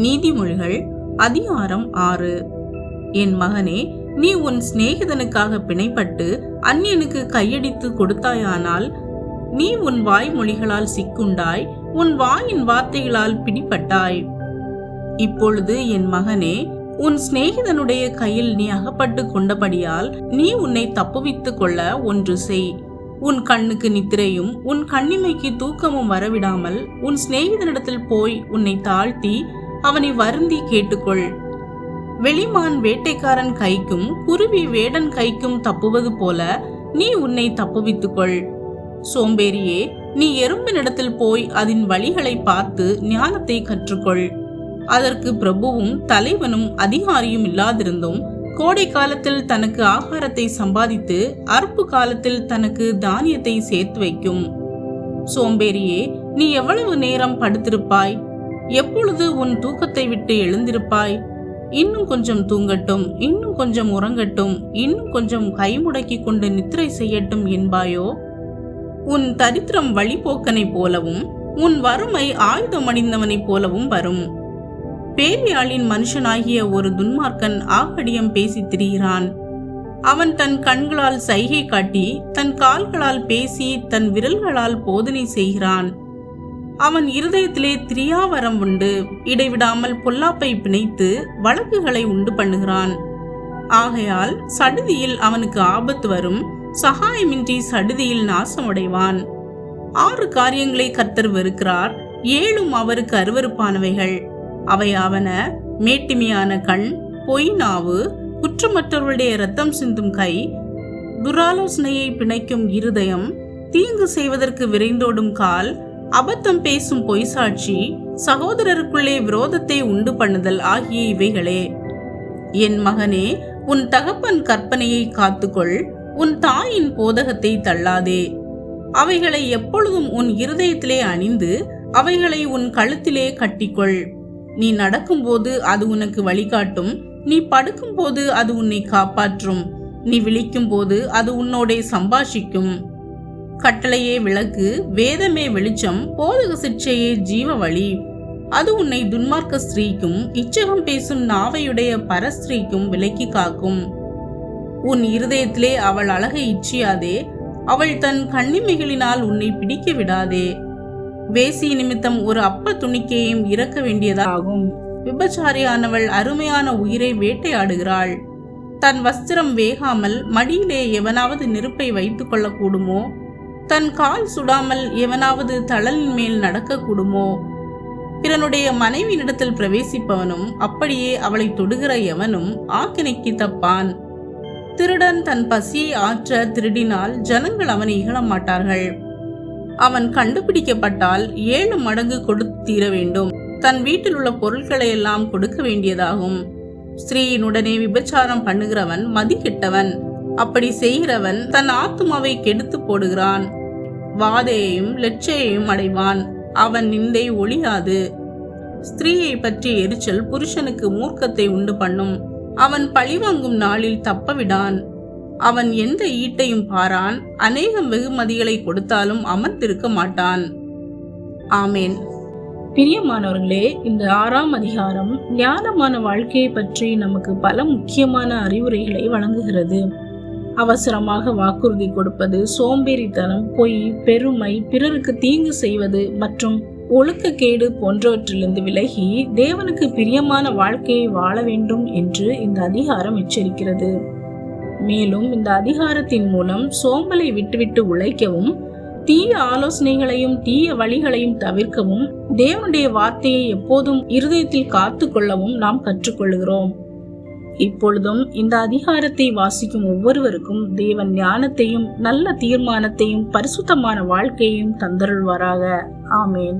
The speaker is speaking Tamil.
நீதிமொழிகள் அதிகாரம் 6. என் மகனே, நீ உன் சிநேகிதனுக்காக பிணைப்பட்டு அந்நியனுக்கு கையடித்து கொடுத்தாயானால், நீ உன் வாய்மொழிகளால் சிக்குண்டாய், உன் வாயின் வார்த்தைகளால் பிடிபட்டாய். இப்பொழுது என் மகனே, உன் சிநேகிதனுடைய கையில் நீ அகப்பட்டு கொண்டபடியால் நீ உன்னை தப்புவித்துக் கொள்ள ஒன்று செய். உன் கண்ணுக்கு நித்திரையும் உன் கண்ணிமைக்கு தூக்கமும் வரவிடாமல் உன் சிநேகிதனிடத்தில் போய் உன்னை தாழ்த்தி அவனை வருந்தி கேட்டுக்கொள். வெளிமான் வேட்டைக்காரன் கைக்கும் குருவி வேடன் கைக்கும் தப்புவது போல நீ உன்னை தப்புவித்துக்கொள். சோம்பேறியே, நீ எறும்பினிடத்தில் போய் அதன் வழிகளை பார்த்து ஞானத்தை கற்றுக்கொள். அதற்கு பிரபுவும் தலைவனும் அதிகாரியும் இல்லாதிருந்தும் கோடை காலத்தில் தனக்கு ஆகாரத்தை சம்பாதித்து அறுப்பு காலத்தில் தனக்கு தானியத்தை சேர்த்து வைக்கும். சோம்பேறியே, நீ எவ்வளவு நேரம் படுத்திருப்பாய்? எப்பொழுது உன் தூக்கத்தை விட்டு எழுந்திருப்பாய்? இன்னும் கொஞ்சம் தூங்கட்டும், இன்னும் கொஞ்சம் உறங்கட்டும், இன்னும் கொஞ்சம் கைமுடக்கி கொண்டு நித்திரை செய்யட்டும் என்பாயோ? உன் தரித்திரம் வழிபோக்கனை போலவும் உன் வறுமை ஆயுதம் அணிந்தவனைப் போலவும் வரும். பேலியாளின் மனுஷனாகிய ஒரு துன்மார்க்கன் ஆகடியம் பேசி திரிகிறான். அவன் தன் கண்களால் சைகை காட்டி தன் கால்களால் பேசி தன் விரல்களால் போதனை செய்கிறான். அவன் இருதயத்திலே திரியாவரம் உண்டு, இடைவிடாமல் பொல்லாப்பை பிணைத்து வழக்குகளை உண்டு பண்ணுகிறான். ஆகையால் சடுதியில் அவனுக்கு ஆபத்து வரும், சகாயமின்றி சடுதியில் நாசமடைவான். 6 காரியங்களை கர்த்தர் வெறுக்கிறார், 7 அவருக்கு அருவருப்பானவைகள். அவையாவன: மேட்டிமையான கண், பொய் நாவு, குற்றமற்றவருடைய இரத்தம் சிந்தும் கை, துராலோசனையை பிணைக்கும் இருதயம், தீங்கு செய்வதற்கு விரைந்தோடும் கால், அபத்தம் பேசும் பொய் சாட்சி, சகோதரருக்குள்ளே விரோதத்தை உண்டு பண்ணுதல் ஆகிய இவைகளே. என் மகனே, உன் தகப்பன் கற்பனையை காத்துக்கொள், உன் தாயின் போதகத்தை தள்ளாதே. அவைகளை எப்பொழுதும் உன் இருதயத்திலே அணிந்து அவைகளை உன் கழுத்திலே கட்டிக்கொள். நீ நடக்கும்போது அது உனக்கு வழிகாட்டும், நீ படுக்கும் போது அது உன்னை காப்பாற்றும், நீ விழிக்கும் போது அது உன்னோடே சம்பாஷிக்கும். கட்டளையே விளக்கு, வேதமே வெளிச்சம், போதக சிற்சையே ஜீவ வழி. அது உன்னை துன்மார்க்க ஸ்திரீக்கும் இச்சகம் பேசும் நாவையுடைய பரஸ்திரீக்கும் விலக்கி காக்கும். உன் இருதயத்திலே அவள் அழகை இச்சியாதே, அவள் தன் கண்ணிமைகளினால் உன்னை பிடிக்க விடாதே. வேசி நிமித்தம் ஒரு அப்ப துணிக்கையும் இறக்க வேண்டியதாகும். விபச்சாரியானவள் அருமையான உயிரை வேட்டையாடுகிறாள். தன் வஸ்திரம் வேகாமல் மடியிலே எவனாவது நெருப்பை வைத்துக் கொள்ளக்கூடுமோ? தன் கால் சுடாமல் எவனாவது தழலின் மேல் நடக்க கூடுமோ? பிறனுடைய மனைவியினிடத்தில் பிரவேசிப்பவனும் அப்படியே அவளை தொடுகிற எவனும் ஆக்கினைக்கு தப்பான். திருடன் தன் பசியை ஆற்ற திருடினால் ஜனங்கள் அவனை இகழ மாட்டார்கள். அவன் கண்டுபிடிக்கப்பட்டால் 7 மடங்கு கொடுத்து தீர வேண்டும். தன் வீட்டில் உள்ள பொருட்களை எல்லாம் கொடுக்க வேண்டியதாகும். ஸ்திரீயினுடனே விபச்சாரம் பண்ணுகிறவன் மதி கெட்டவன். அப்படி செய்கிறவன் தன் ஆத்துமாவை கெடுத்து போடுகிறான். வாதையையும் லட்சையையும் அடைவான். அவன் நிந்தை ஒழியாது. ஸ்திரீயை பற்றிய எரிச்சல் புருஷனுக்கு மூர்க்கத்தை உண்டு பண்ணும். அவன் பழிவாங்கும் நாளில் தப்பவிடான். அவன் எந்த ஈட்டையும் பாரான். அநேகம் வெகுமதிகளை கொடுத்தாலும் அமர்ந்திருக்க மாட்டான். ஆமேன். பிரியமானவர்களே, இந்த 6ஆம் அதிகாரம் ஞானமான வாழ்க்கையை பற்றி நமக்கு பல முக்கியமான அறிவுரைகளை வழங்குகிறது. அவசரமாக வாக்குறுதி கொடுப்பது, சோம்பேறித்தனம், பொய், பெருமை, பிறருக்கு தீங்கு செய்வது மற்றும் ஒழுக்கக்கேடு போன்றவற்றிலிருந்து விலகி தேவனுக்கு பிரியமான வாழ்க்கையை வாழ வேண்டும் என்று இந்த அதிகாரம் எச்சரிக்கிறது. மேலும் இந்த அதிகாரத்தின் மூலம் சோம்பலை விட்டுவிட்டு உழைக்கவும், தீய ஆலோசனைகளையும் தீய வழிகளையும் தவிர்க்கவும், தேவனுடைய வார்த்தையை எப்போதும் இருதயத்தில் காத்து கொள்ளவும் நாம் கற்றுக்கொள்கிறோம். இப்பொழுதும் இந்த அதிகாரத்தை வாசிக்கும் ஒவ்வொருவருக்கும் தேவன் ஞானத்தையும் நல்ல தீர்மானத்தையும் பரிசுத்தமான வாழ்க்கையையும் தந்தருள்வாராக. ஆமேன்.